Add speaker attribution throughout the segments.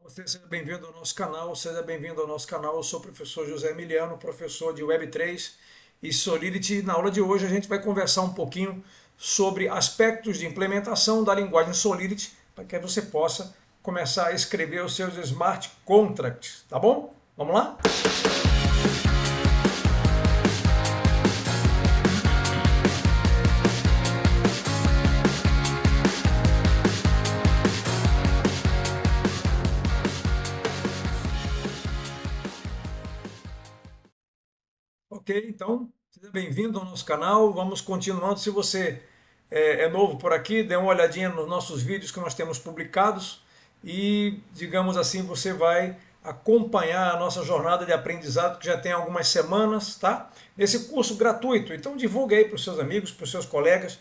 Speaker 1: Você seja bem-vindo ao nosso canal, seja bem-vindo ao nosso canal. Eu sou o professor José Emiliano, professor de Web3 e Solidity. Na aula de hoje a gente vai conversar um pouquinho sobre aspectos de implementação da linguagem Solidity para que você possa começar a escrever os seus smart contracts, tá bom? Vamos lá? Ok, então, seja bem-vindo ao nosso canal. Vamos continuando. Se você é novo por aqui, dê uma olhadinha nos nossos vídeos que nós temos publicados e, digamos assim, você vai acompanhar a nossa jornada de aprendizado que já tem algumas semanas, tá? Nesse curso gratuito. Então, divulgue aí para os seus amigos, para os seus colegas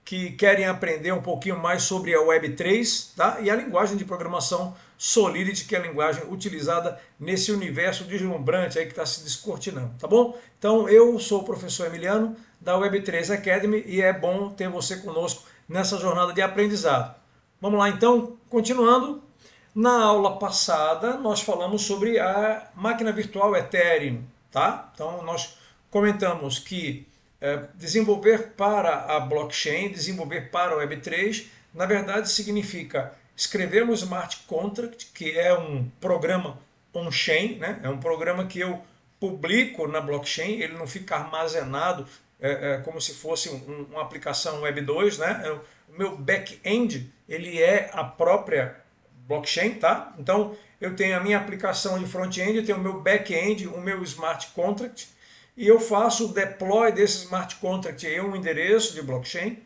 Speaker 1: que querem aprender um pouquinho mais sobre a Web3, tá? E a linguagem de programação Solidity, que é a linguagem utilizada nesse universo deslumbrante aí que está se descortinando, tá bom? Então, eu sou o professor Emiliano da Web3 Academy e é bom ter você conosco nessa jornada de aprendizado. Vamos lá então, continuando. Na aula passada, nós falamos sobre a máquina virtual Ethereum, tá? Então, nós comentamos que desenvolver para a blockchain, desenvolver para a Web3, na verdade significa escrever um smart contract, que é um programa on-chain, né? É um programa que eu publico na blockchain, ele não fica armazenado como se fosse uma aplicação Web 2, né? O meu back-end ele é a própria blockchain, tá? Então eu tenho a minha aplicação de front-end, eu tenho o meu back-end, o meu smart contract, e eu faço o deploy desse smart contract em um endereço de blockchain,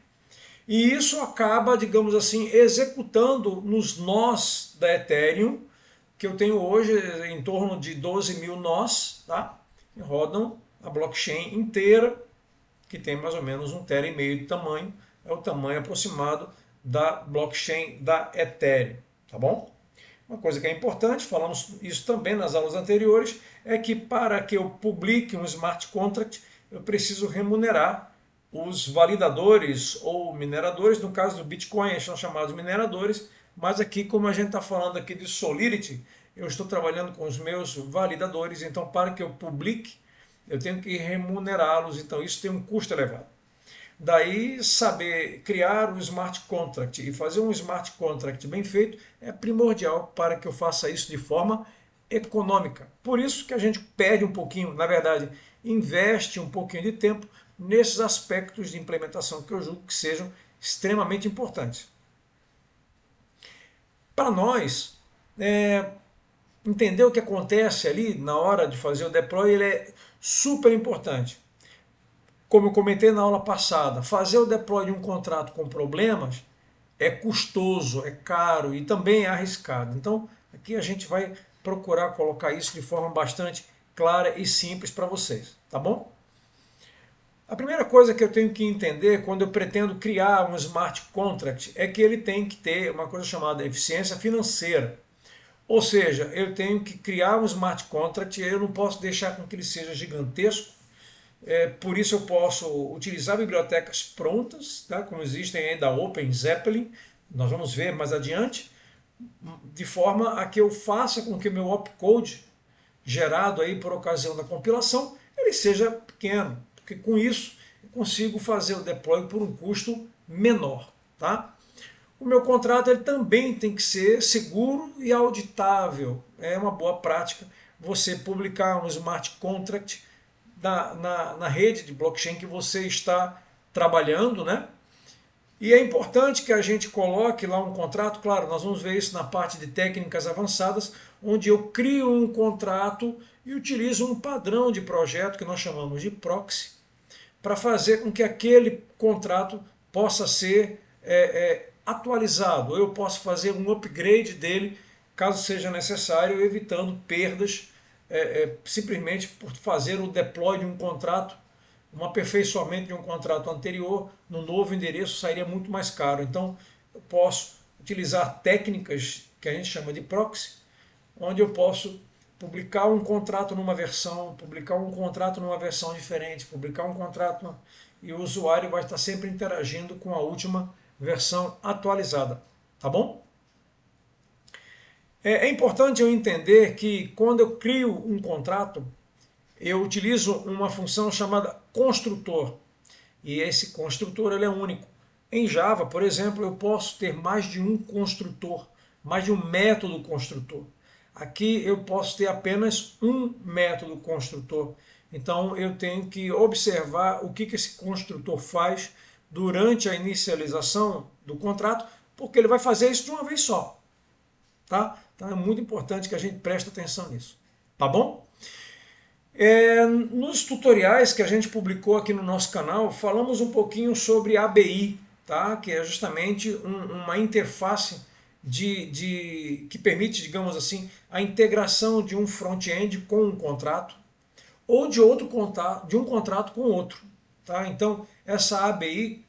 Speaker 1: e isso acaba, digamos assim, executando nos nós da Ethereum, que eu tenho hoje em torno de 12 mil nós, tá? Que rodam a blockchain inteira, que tem mais ou menos 1,5 TB de tamanho, é o tamanho aproximado da blockchain da Ethereum, tá bom? Uma coisa que é importante, falamos isso também nas aulas anteriores, é que para que eu publique um smart contract, eu preciso remunerar os validadores ou mineradores. No caso do Bitcoin, eles são chamados mineradores, mas aqui, como a gente está falando aqui de Solidity, eu estou trabalhando com os meus validadores, então para que eu publique, eu tenho que remunerá-los, então isso tem um custo elevado. Daí, saber criar um smart contract e fazer um smart contract bem feito é primordial para que eu faça isso de forma econômica. Por isso que a gente perde um pouquinho, na verdade, investe um pouquinho de tempo nesses aspectos de implementação que eu julgo que sejam extremamente importantes. Para nós, entender o que acontece ali na hora de fazer o deploy, ele é super importante. Como eu comentei na aula passada, fazer o deploy de um contrato com problemas é custoso, é caro e também é arriscado. Então, aqui a gente vai procurar colocar isso de forma bastante clara e simples para vocês, tá bom? A primeira coisa que eu tenho que entender quando eu pretendo criar um smart contract é que ele tem que ter uma coisa chamada eficiência financeira. Ou seja, eu tenho que criar um smart contract e eu não posso deixar com que ele seja gigantesco. Por isso eu posso utilizar bibliotecas prontas, tá? Como existem aí da Open Zeppelin, nós vamos ver mais adiante, de forma a que eu faça com que o meu opcode gerado aí por ocasião da compilação ele seja pequeno, porque com isso eu consigo fazer o deploy por um custo menor, tá? O meu contrato ele também tem que ser seguro e auditável. É uma boa prática você publicar um smart contract na rede de blockchain que você está trabalhando, né? E é importante que a gente coloque lá um contrato, claro, nós vamos ver isso na parte de técnicas avançadas, onde eu crio um contrato e utilizo um padrão de projeto que nós chamamos de proxy, para fazer com que aquele contrato possa ser atualizado. Eu posso fazer um upgrade dele, caso seja necessário, evitando perdas simplesmente por fazer o deploy de um contrato, um aperfeiçoamento de um contrato anterior no novo endereço sairia muito mais caro. Então, eu posso utilizar técnicas que a gente chama de proxy, onde eu posso publicar um contrato numa versão, publicar um contrato numa versão diferente, publicar um contrato e o usuário vai estar sempre interagindo com a última versão atualizada, tá bom? É importante eu entender que quando eu crio um contrato, eu utilizo uma função chamada construtor. E esse construtor ele é único. Em Java, por exemplo, eu posso ter mais de um construtor, mais de um método construtor. Aqui eu posso ter apenas um método construtor. Então eu tenho que observar o que esse construtor faz durante a inicialização do contrato, porque ele vai fazer isso de uma vez só. Tá? Então é muito importante que a gente preste atenção nisso. Tá bom? Nos tutoriais que a gente publicou aqui no nosso canal, falamos um pouquinho sobre ABI, tá? Que é justamente uma interface que permite, digamos assim, a integração de um front-end com um contrato ou de outro contrato, de um contrato com outro. Tá? Então, essa ABI,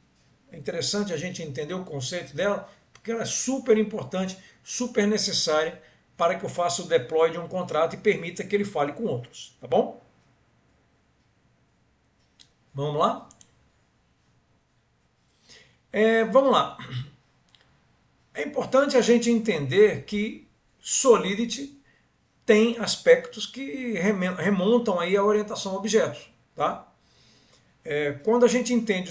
Speaker 1: é interessante a gente entender o conceito dela, porque ela é super importante, super necessária para que eu faça o deploy de um contrato e permita que ele fale com outros. Tá bom? Vamos lá? Vamos lá. É importante a gente entender que Solidity tem aspectos que remontam aí à orientação a objetos. Tá? Quando a gente entende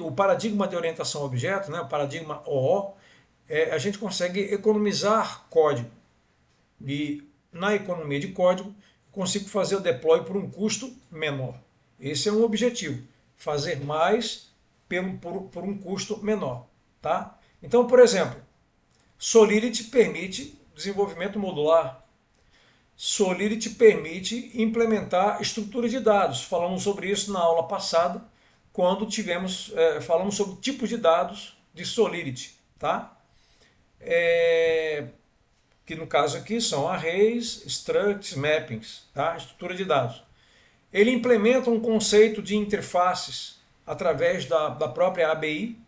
Speaker 1: o paradigma de orientação a objetos, né, o paradigma OO, a gente consegue economizar código. E na economia de código, consigo fazer o deploy por um custo menor. Esse é um objetivo, fazer mais por um custo menor. Tá? Então, por exemplo, Solidity permite desenvolvimento modular. Solidity permite implementar estrutura de dados. Falamos sobre isso na aula passada, quando falamos sobre tipos de dados de Solidity. Tá? Que no caso aqui são arrays, structs, mappings, tá? Estrutura de dados. Ele implementa um conceito de interfaces através da própria ABI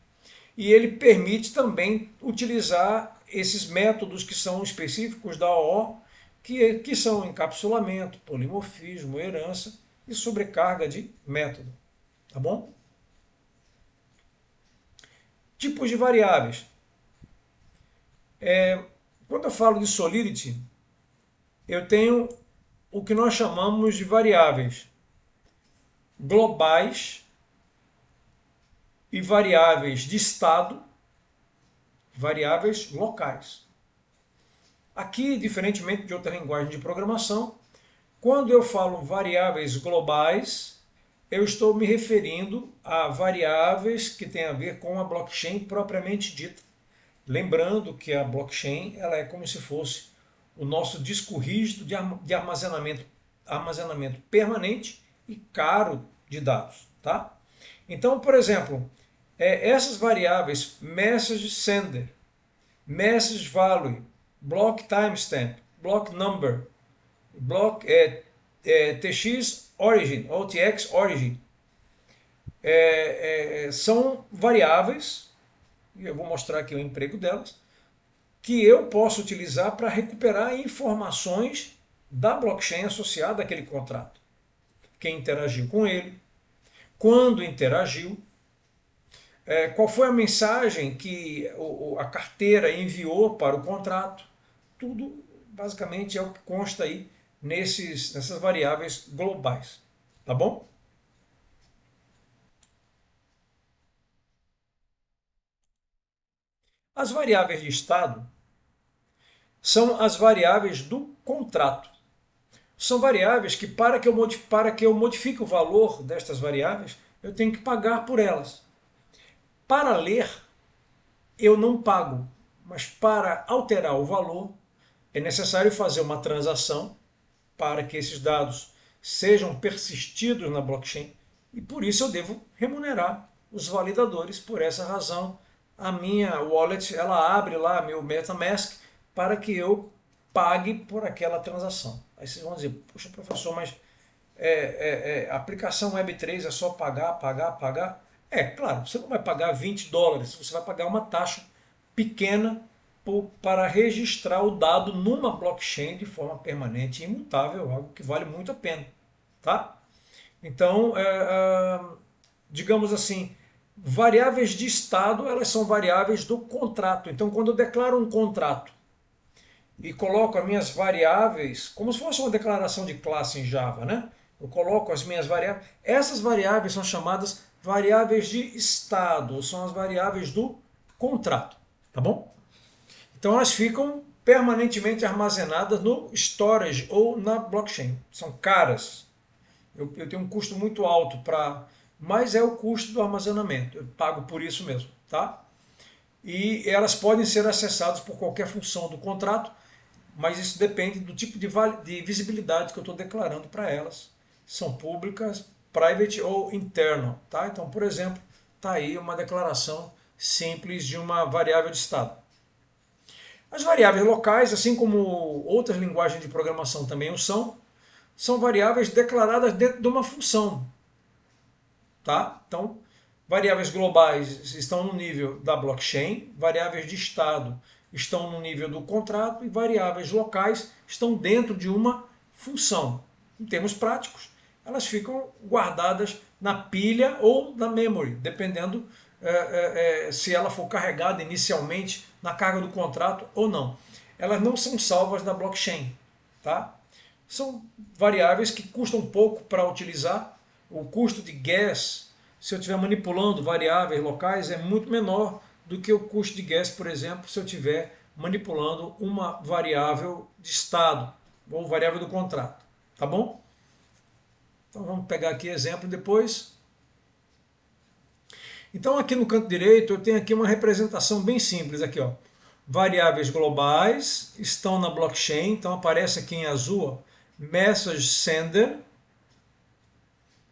Speaker 1: e ele permite também utilizar esses métodos que são específicos da OO, que são encapsulamento, polimorfismo, herança e sobrecarga de método. Tá bom? Tipos de variáveis. Quando eu falo de Solidity, eu tenho o que nós chamamos de variáveis globais e variáveis de estado, variáveis locais. Aqui, diferentemente de outra linguagem de programação, quando eu falo variáveis globais, eu estou me referindo a variáveis que têm a ver com a blockchain propriamente dita. Lembrando que a blockchain ela é como se fosse o nosso disco rígido de armazenamento permanente e caro de dados. Tá? Então, por exemplo, essas variáveis message sender, message value, block timestamp, block number, block tx origin ou tx origin, são variáveis, e eu vou mostrar aqui o emprego delas, que eu posso utilizar para recuperar informações da blockchain associada àquele contrato. Quem interagiu com ele, quando interagiu, qual foi a mensagem que a carteira enviou para o contrato. Tudo basicamente é o que consta aí nessas variáveis globais. Tá bom? As variáveis de estado são as variáveis do contrato. São variáveis que, para que eu modifique o valor destas variáveis, eu tenho que pagar por elas. Para ler, eu não pago, mas para alterar o valor, é necessário fazer uma transação para que esses dados sejam persistidos na blockchain e por isso eu devo remunerar os validadores. Por essa razão, a minha wallet ela abre lá meu MetaMask para que eu pague por aquela transação. Aí vocês vão dizer, poxa professor, mas a aplicação Web3 é só pagar, pagar, pagar? Claro, você não vai pagar $20, você vai pagar uma taxa pequena para registrar o dado numa blockchain de forma permanente e imutável, algo que vale muito a pena. Tá? Então, digamos assim, variáveis de estado, elas são variáveis do contrato. Então, quando eu declaro um contrato e coloco as minhas variáveis como se fosse uma declaração de classe em Java, né? Eu coloco as minhas variáveis. Essas variáveis são chamadas variáveis de estado, são as variáveis do contrato, tá bom? Então elas ficam permanentemente armazenadas no storage ou na blockchain. São caras. Eu tenho um custo muito alto para, mas é o custo do armazenamento. Eu pago por isso mesmo, tá? E elas podem ser acessadas por qualquer função do contrato, mas isso depende do tipo de visibilidade que eu estou declarando para elas. São públicas, private ou internal, tá? Então, por exemplo, está aí uma declaração simples de uma variável de estado. As variáveis locais, assim como outras linguagens de programação também o são variáveis declaradas dentro de uma função. Tá? Então, variáveis globais estão no nível da blockchain, variáveis de estado estão no nível do contrato e variáveis locais estão dentro de uma função. Em termos práticos, elas ficam guardadas na pilha ou na memory, dependendo se ela for carregada inicialmente na carga do contrato ou não. Elas não são salvas na blockchain. Tá? São variáveis que custam pouco para utilizar. O custo de gas, se eu estiver manipulando variáveis locais, é muito menor do que o custo de gas, por exemplo, se eu estiver manipulando uma variável de estado ou variável do contrato. Tá bom? Então vamos pegar aqui exemplo depois. Então aqui no canto direito eu tenho aqui uma representação bem simples aqui, ó. Variáveis globais estão na blockchain, então aparece aqui em azul, ó, message sender.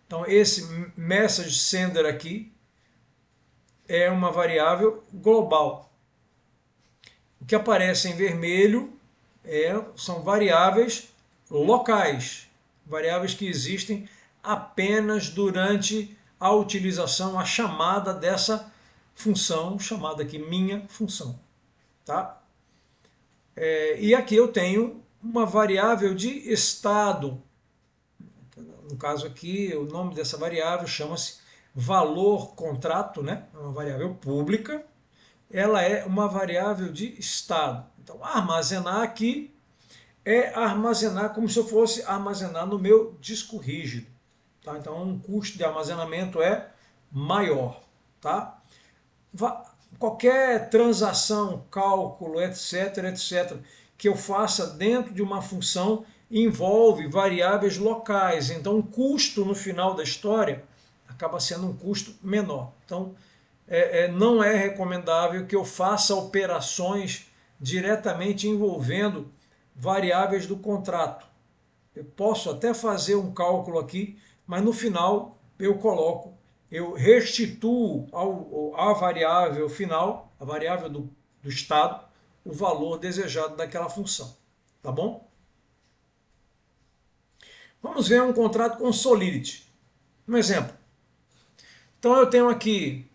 Speaker 1: Então esse message sender aqui é uma variável global. O que aparece em vermelho são variáveis locais, variáveis que existem apenas durante a utilização, a chamada dessa função, chamada aqui minha função. Tá? E aqui eu tenho uma variável de estado. No caso aqui, o nome dessa variável chama-se valor contrato, né? É uma variável pública. Ela é uma variável de estado. Então, armazenar aqui é armazenar como se eu fosse armazenar no meu disco rígido. Tá? Então, o custo de armazenamento é maior. Tá? Qualquer transação, cálculo, etc., etc., que eu faça dentro de uma função envolve variáveis locais. Então, o custo no final da história acaba sendo um custo menor. Então, não é recomendável que eu faça operações diretamente envolvendo variáveis do contrato. Eu posso até fazer um cálculo aqui, mas no final eu restituo à variável final, a variável do estado, o valor desejado daquela função. Tá bom? Vamos ver um contrato com Solidity. Um exemplo. Então eu tenho aqui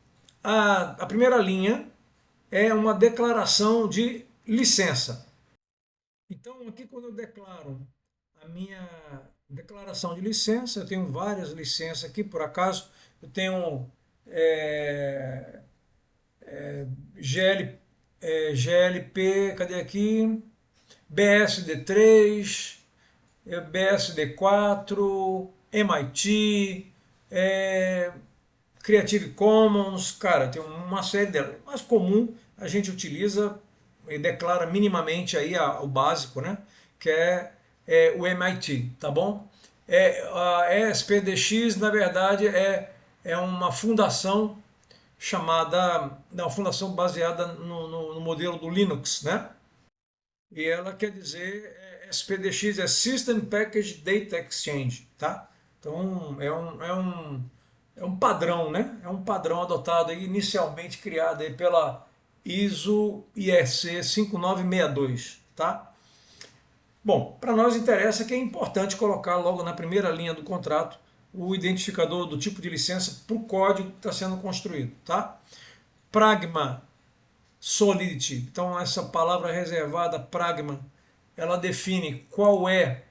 Speaker 1: a primeira linha é uma declaração de licença. Então aqui quando eu declaro a minha declaração de licença, eu tenho várias licenças aqui, por acaso eu tenho GL, GLP, cadê aqui? BSD3, BSD4, MIT, Creative Commons, cara, tem uma série delas. O mais comum a gente utiliza e declara minimamente aí o básico, né? Que é o MIT, tá bom? A ESPDX, na verdade, é uma fundação chamada, uma fundação baseada no modelo do Linux, né? E ela quer dizer, SPDX é System Package Data Exchange, tá? Então é um padrão, né? É um padrão adotado aí, inicialmente criado aí pela ISO IEC 5962, tá? Bom, para nós interessa que é importante colocar logo na primeira linha do contrato o identificador do tipo de licença para o código que está sendo construído, tá? Pragma Solidity. Então essa palavra reservada pragma, ela define qual é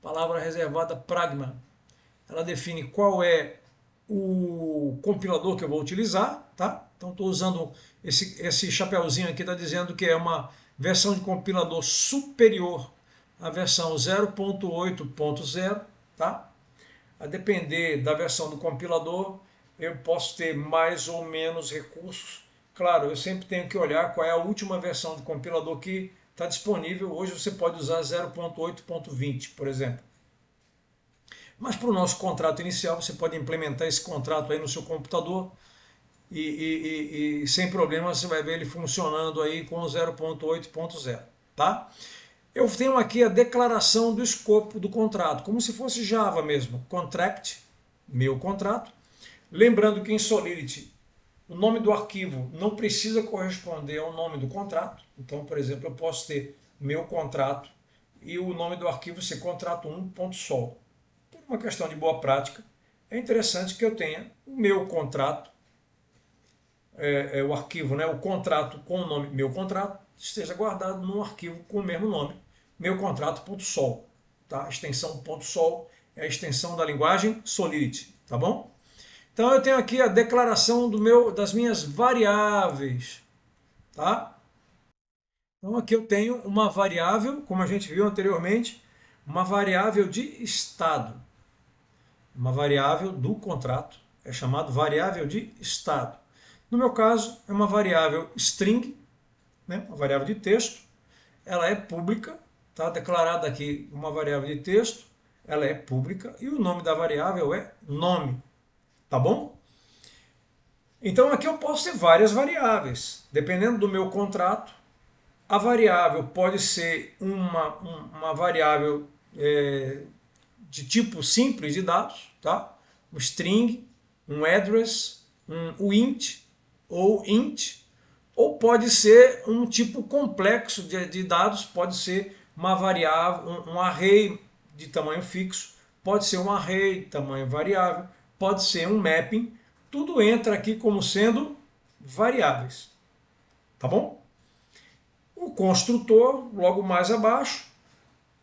Speaker 1: palavra reservada pragma. Ela define qual é o compilador que eu vou utilizar, tá? Então estou usando esse chapeuzinho aqui, está dizendo que é uma versão de compilador superior à versão 0.8.0, tá? A depender da versão do compilador, eu posso ter mais ou menos recursos. Claro, eu sempre tenho que olhar qual é a última versão do compilador que está disponível. Hoje você pode usar 0.8.20, por exemplo. Mas para o nosso contrato inicial, você pode implementar esse contrato aí no seu computador e sem problema você vai ver ele funcionando aí com 0.8.0, tá? Eu tenho aqui a declaração do escopo do contrato, como se fosse Java mesmo. Contract, meu contrato. Lembrando que em Solidity o nome do arquivo não precisa corresponder ao nome do contrato. Então, por exemplo, eu posso ter meu contrato e o nome do arquivo ser contrato1.sol. Por uma questão de boa prática, é interessante que eu tenha o meu contrato, o arquivo, né, o contrato com o nome meu contrato, esteja guardado num arquivo com o mesmo nome, meu contrato.sol. Tá? A extensão .sol é a extensão da linguagem Solidity, tá bom? Então eu tenho aqui a declaração das minhas variáveis, tá? Então aqui eu tenho uma variável, como a gente viu anteriormente, uma variável de estado, uma variável do contrato, é chamado variável de estado. No meu caso, é uma variável string, né, uma variável de texto, ela é pública, está declarada aqui uma variável de texto, ela é pública e o nome da variável é nome, tá bom? Então aqui eu posso ter várias variáveis, dependendo do meu contrato. A variável pode ser uma variável de tipo simples de dados, tá? Um string, um address, um int ou int, ou pode ser um tipo complexo de dados, pode ser uma variável, um array de tamanho fixo, pode ser um array de tamanho variável, pode ser um mapping, tudo entra aqui como sendo variáveis, tá bom? O construtor, logo mais abaixo,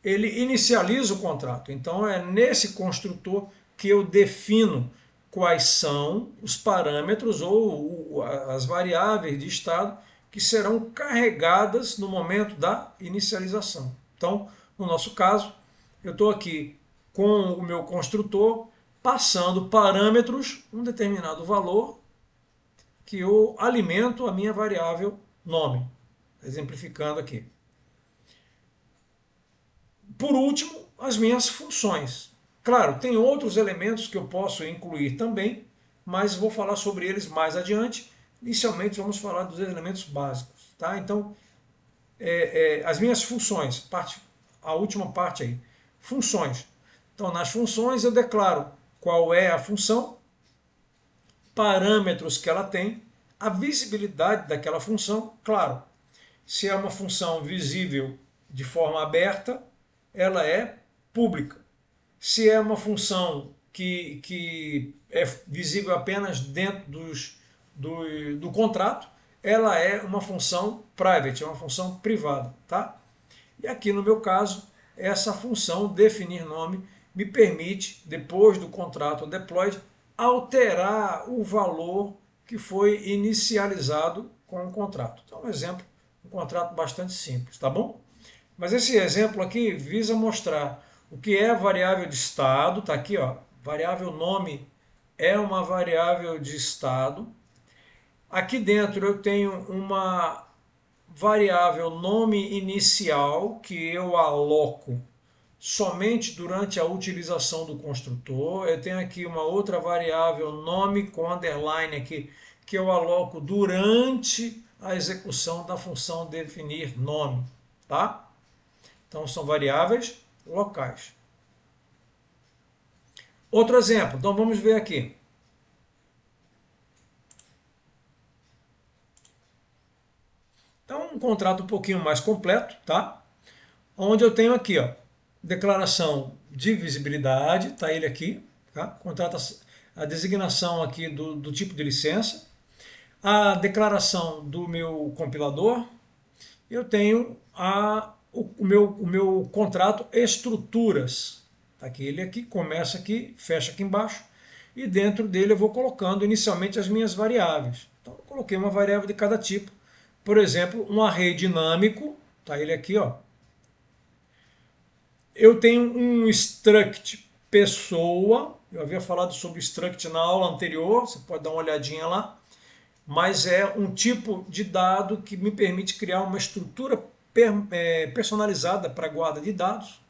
Speaker 1: ele inicializa o contrato. Então é nesse construtor que eu defino quais são os parâmetros ou as variáveis de estado que serão carregadas no momento da inicialização. Então, no nosso caso, eu estou aqui com o meu construtor passando parâmetros, um determinado valor, que eu alimento a minha variável nome, exemplificando aqui. Por último, as minhas funções. Claro, tem outros elementos que eu posso incluir também, mas vou falar sobre eles mais adiante. Inicialmente vamos falar dos elementos básicos. Tá? Então, as minhas funções, a última parte aí, funções. Então, nas funções eu declaro qual é a função, parâmetros que ela tem, a visibilidade daquela função, claro. Se é uma função visível de forma aberta, ela é pública. Se é uma função que é visível apenas dentro do contrato, ela é uma função private, é uma função privada. Tá? E aqui no meu caso, essa função definir nome me permite, depois do contrato deployed, alterar o valor que foi inicializado com o contrato. Então, um exemplo, um contrato bastante simples, tá bom? Mas esse exemplo aqui visa mostrar o que é a variável de estado, tá aqui, ó, variável nome é uma variável de estado. Aqui dentro eu tenho uma variável nome inicial que eu aloco somente durante a utilização do construtor. Eu tenho aqui uma outra variável nome com underline aqui que eu aloco durante a execução da função definir nome, tá? Então são variáveis locais. Outro exemplo, então vamos ver aqui. Então um contrato um pouquinho mais completo, tá? Onde eu tenho aqui, ó, declaração de visibilidade, tá ele aqui, tá? Contrato, a designação aqui do tipo de licença, a declaração do meu compilador, eu tenho o meu contrato estruturas. Tá aqui, ele aqui, começa aqui, fecha aqui embaixo, e dentro dele eu vou colocando inicialmente as minhas variáveis. Então eu coloquei uma variável de cada tipo, por exemplo, um array dinâmico, tá ele aqui, ó. Eu tenho um struct pessoa, eu havia falado sobre struct na aula anterior, você pode dar uma olhadinha lá, mas é um tipo de dado que me permite criar uma estrutura personalizada para guarda de dados.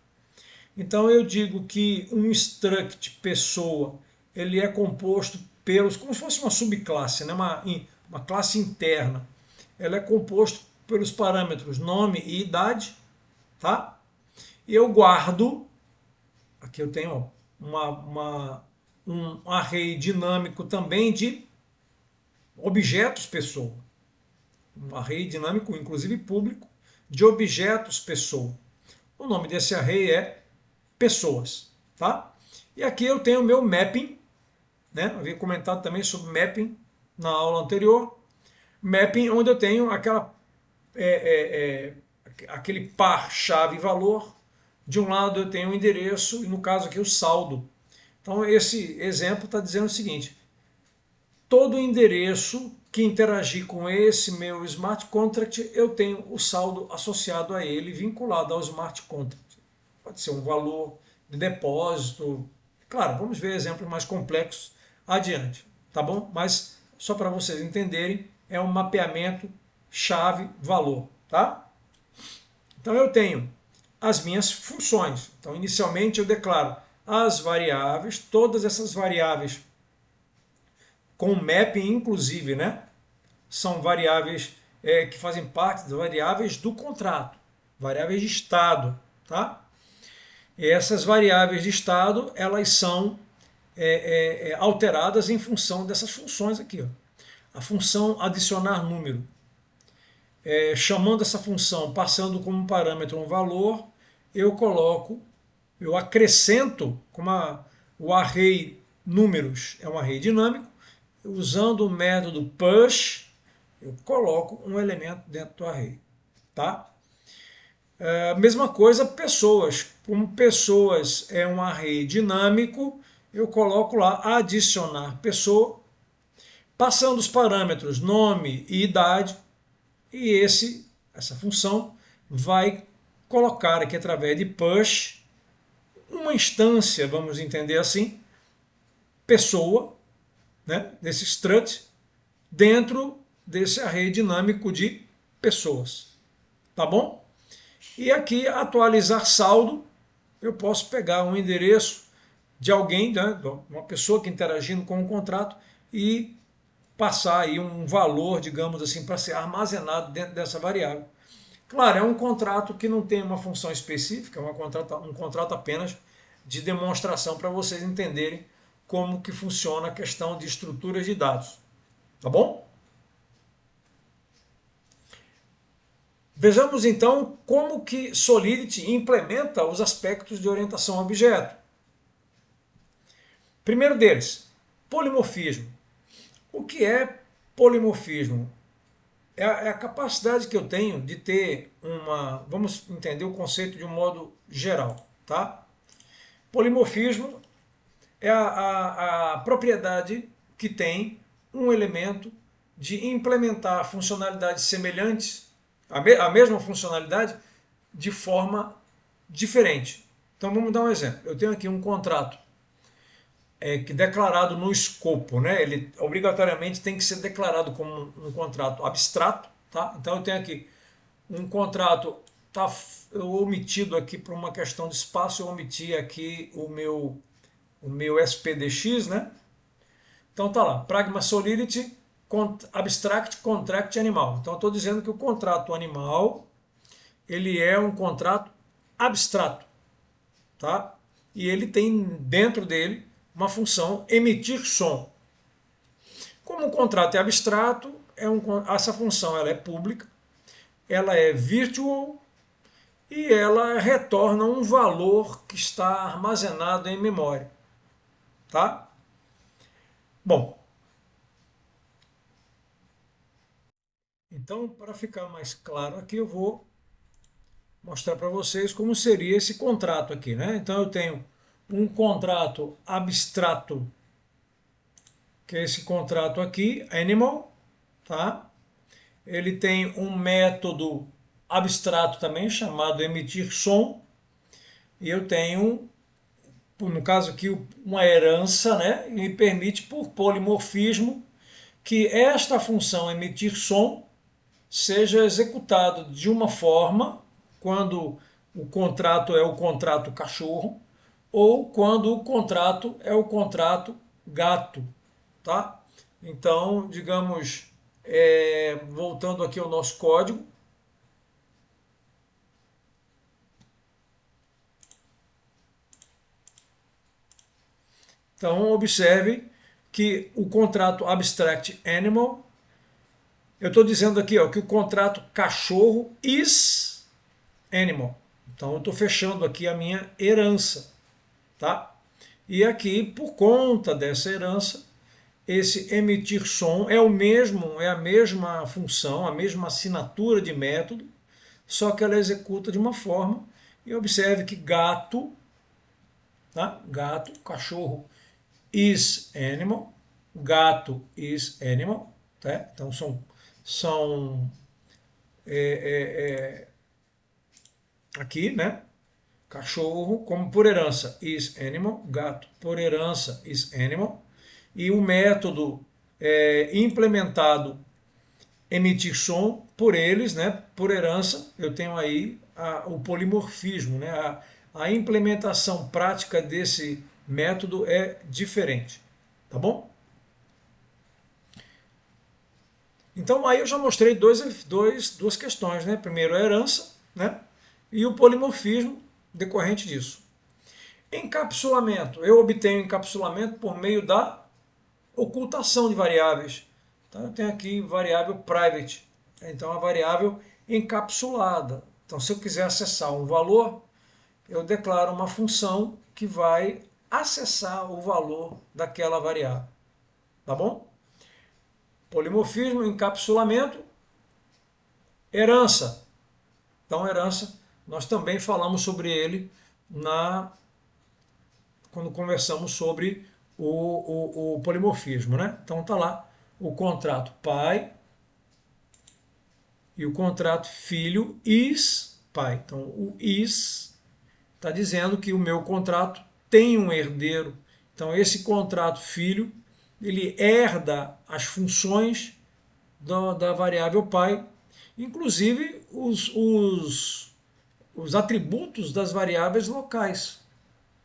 Speaker 1: Então eu digo que um struct pessoa, ele é composto pelos, como se fosse uma subclasse, né? uma classe interna. Ela é composto pelos parâmetros nome e idade, tá? E eu guardo, aqui eu tenho um array dinâmico também de objetos pessoa. Um array dinâmico, inclusive público, de objetos pessoa. O nome desse array é pessoas, tá? E aqui eu tenho o meu mapping, né? Eu havia comentado também sobre mapping na aula anterior. Mapping onde eu tenho aquele par chave-valor. De um lado eu tenho o endereço e no caso aqui o saldo. Então esse exemplo está dizendo o seguinte: todo endereço que interagir com esse meu smart contract, eu tenho o saldo associado a ele, vinculado ao smart contract. Pode ser um valor de depósito. Claro, vamos ver exemplos mais complexos adiante, tá bom? Mas só para vocês entenderem, é um mapeamento chave-valor, tá? Então eu tenho as minhas funções. Então inicialmente eu declaro as variáveis, todas essas variáveis com mapping inclusive, né? São variáveis que fazem parte das variáveis do contrato, variáveis de estado, tá? E essas variáveis de estado, elas são alteradas em função dessas funções aqui, ó. A função adicionar número, chamando essa função, passando como parâmetro um valor, eu acrescento, o array números é um array dinâmico, usando o método push, eu coloco um elemento dentro do array, tá? Mesma coisa pessoas, como pessoas é um array dinâmico, eu coloco lá adicionar pessoa, passando os parâmetros nome e idade, e essa função vai colocar aqui através de push uma instância, vamos entender assim, pessoa, né, desse strut, dentro desse array dinâmico de pessoas. Tá bom? E aqui, atualizar saldo, eu posso pegar um endereço de alguém, né, uma pessoa que interagindo com o contrato e passar aí um valor, digamos assim, para ser armazenado dentro dessa variável. Claro, é um contrato que não tem uma função específica, é um contrato apenas de demonstração para vocês entenderem como que funciona a questão de estruturas de dados. Tá bom? Vejamos então como que Solidity implementa os aspectos de orientação a objeto. Primeiro deles, polimorfismo. O que é polimorfismo? É a capacidade que eu tenho de ter vamos entender o conceito de um modo geral, tá? Polimorfismo é a propriedade que tem um elemento de implementar funcionalidades semelhantes, a mesma funcionalidade, de forma diferente. Então vamos dar um exemplo. Eu tenho aqui um contrato que declarado no escopo, né? Ele obrigatoriamente tem que ser declarado como um contrato abstrato, tá? Então eu tenho aqui um contrato, tá eu omitido aqui por uma questão de espaço, eu omiti aqui o meu SPDX, né? Então tá lá, Pragma Solidity Abstract Contract Animal. Então eu estou dizendo que o contrato animal ele é um contrato abstrato, tá? E ele tem dentro dele uma função emitir som. Como o contrato é abstrato, essa função ela é pública, ela é virtual e ela retorna um valor que está armazenado em memória, tá? Bom, então para ficar mais claro aqui eu vou mostrar para vocês como seria esse contrato aqui, né? Então eu tenho um contrato abstrato, que é esse contrato aqui, animal, tá? Ele tem um método abstrato também, chamado emitir som, e eu tenho, no caso aqui, uma herança, né, e me permite, por polimorfismo, que esta função emitir som seja executado de uma forma quando o contrato é o contrato cachorro ou quando o contrato é o contrato gato, tá? Então, digamos, voltando aqui ao nosso código, então observe que o contrato abstract animal, eu estou dizendo aqui ó, que o contrato cachorro is animal. Então eu estou fechando aqui a minha herança, tá? E aqui, por conta dessa herança, esse emitir som é o mesmo, é a mesma função, a mesma assinatura de método, só que ela executa de uma forma. E observe que gato, tá? Gato, cachorro is animal, gato is animal, tá? Então são aqui, né? Cachorro como por herança is animal, gato por herança is animal, e o método implementado emitir som por eles, né? Por herança, eu tenho aí o polimorfismo, né? A implementação prática desse método é diferente, tá bom? Então aí eu já mostrei duas questões, né? Primeiro a herança, né? E o polimorfismo decorrente disso. Encapsulamento. Eu obtenho encapsulamento por meio da ocultação de variáveis. Então eu tenho aqui variável private. Então a variável encapsulada. Então se eu quiser acessar um valor, eu declaro uma função que vai acessar o valor daquela variável. Tá bom? Polimorfismo, encapsulamento, herança. Então, herança, nós também falamos sobre ele quando conversamos sobre o polimorfismo, né? Então tá lá o contrato pai e o contrato filho is pai. Então o is está dizendo que o meu contrato tem um herdeiro. Então esse contrato filho ele herda as funções da variável pai, inclusive os atributos das variáveis locais.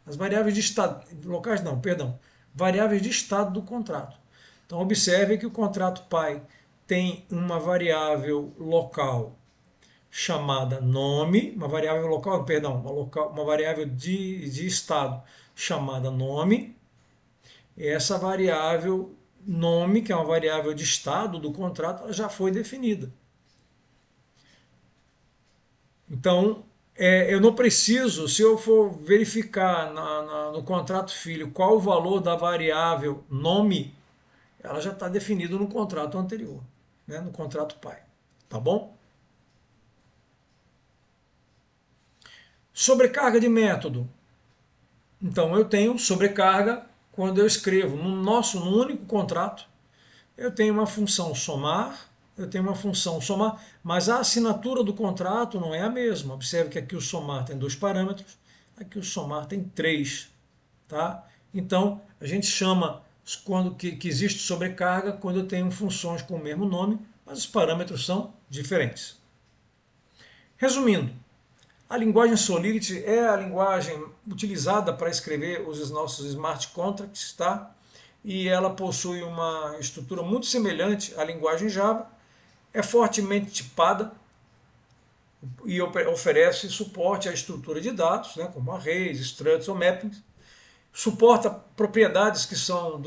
Speaker 1: As variáveis de estado, locais não, perdão, variáveis de estado do contrato. Então observe que o contrato pai tem uma variável local chamada nome, uma variável local, perdão, uma variável de estado chamada nome. E essa variável nome, que é uma variável de estado do contrato, ela já foi definida. Então, eu não preciso, se eu for verificar no contrato filho qual o valor da variável nome, ela já está definida no contrato anterior, né, no contrato pai. Tá bom? Sobrecarga de método. Então, eu tenho sobrecarga quando eu escrevo no único contrato, eu tenho uma função somar, mas a assinatura do contrato não é a mesma. Observe que aqui o somar tem 2 parâmetros, aqui o somar tem 3. Tá? Então, a gente chama que existe sobrecarga quando eu tenho funções com o mesmo nome, mas os parâmetros são diferentes. Resumindo, a linguagem Solidity é a linguagem utilizada para escrever os nossos smart contracts, tá? E ela possui uma estrutura muito semelhante à linguagem Java, é fortemente tipada e oferece suporte à estrutura de dados, né, como arrays, struts ou mappings, suporta propriedades que são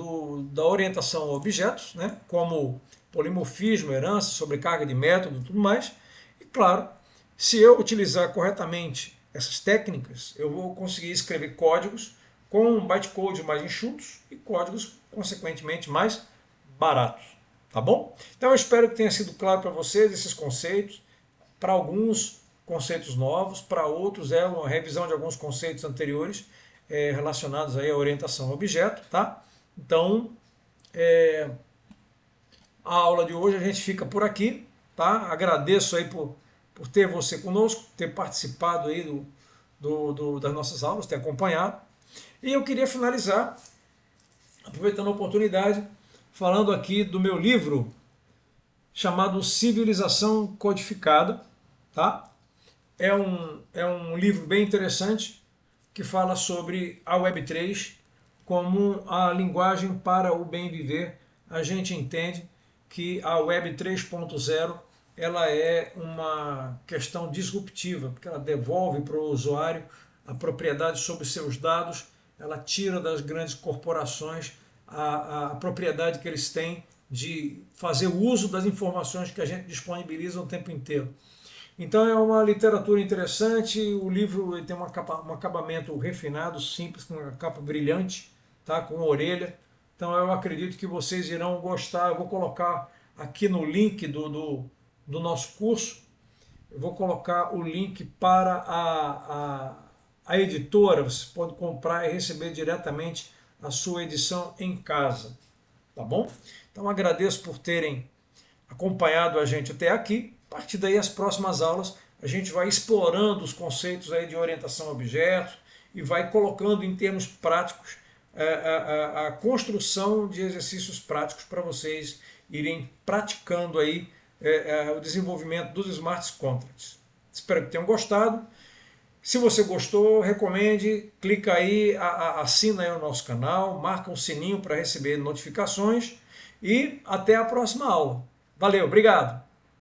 Speaker 1: da orientação a objetos, né, como polimorfismo, herança, sobrecarga de método e tudo mais. E claro, se eu utilizar corretamente essas técnicas, eu vou conseguir escrever códigos com bytecode mais enxutos e códigos, consequentemente, mais baratos. Tá bom? Então eu espero que tenha sido claro para vocês esses conceitos. Para alguns, conceitos novos, para outros é uma revisão de alguns conceitos anteriores relacionados aí à orientação a objeto. Tá? Então, a aula de hoje a gente fica por aqui. Tá? Agradeço aí por por ter você conosco, ter participado aí das nossas aulas, ter acompanhado. E eu queria finalizar, aproveitando a oportunidade, falando aqui do meu livro chamado Civilização Codificada, tá? É um livro bem interessante que fala sobre a Web3 como a linguagem para o bem viver. A gente entende que a Web 3.0 ela é uma questão disruptiva, porque ela devolve para o usuário a propriedade sobre seus dados, ela tira das grandes corporações a propriedade que eles têm de fazer uso das informações que a gente disponibiliza o tempo inteiro. Então é uma literatura interessante, o livro tem um acabamento refinado, simples, com uma capa brilhante, tá? Com orelha. Então eu acredito que vocês irão gostar. Eu vou colocar aqui no link do nosso curso, eu vou colocar o link para a editora, você pode comprar e receber diretamente a sua edição em casa, tá bom? Então agradeço por terem acompanhado a gente até aqui. A partir daí, as próximas aulas, a gente vai explorando os conceitos aí de orientação a objetos e vai colocando em termos práticos a construção de exercícios práticos para vocês irem praticando aí o desenvolvimento dos smart contracts. Espero que tenham gostado. Se você gostou, recomende, clica aí, assina aí o nosso canal, marca o sininho para receber notificações e até a próxima aula. Valeu, obrigado!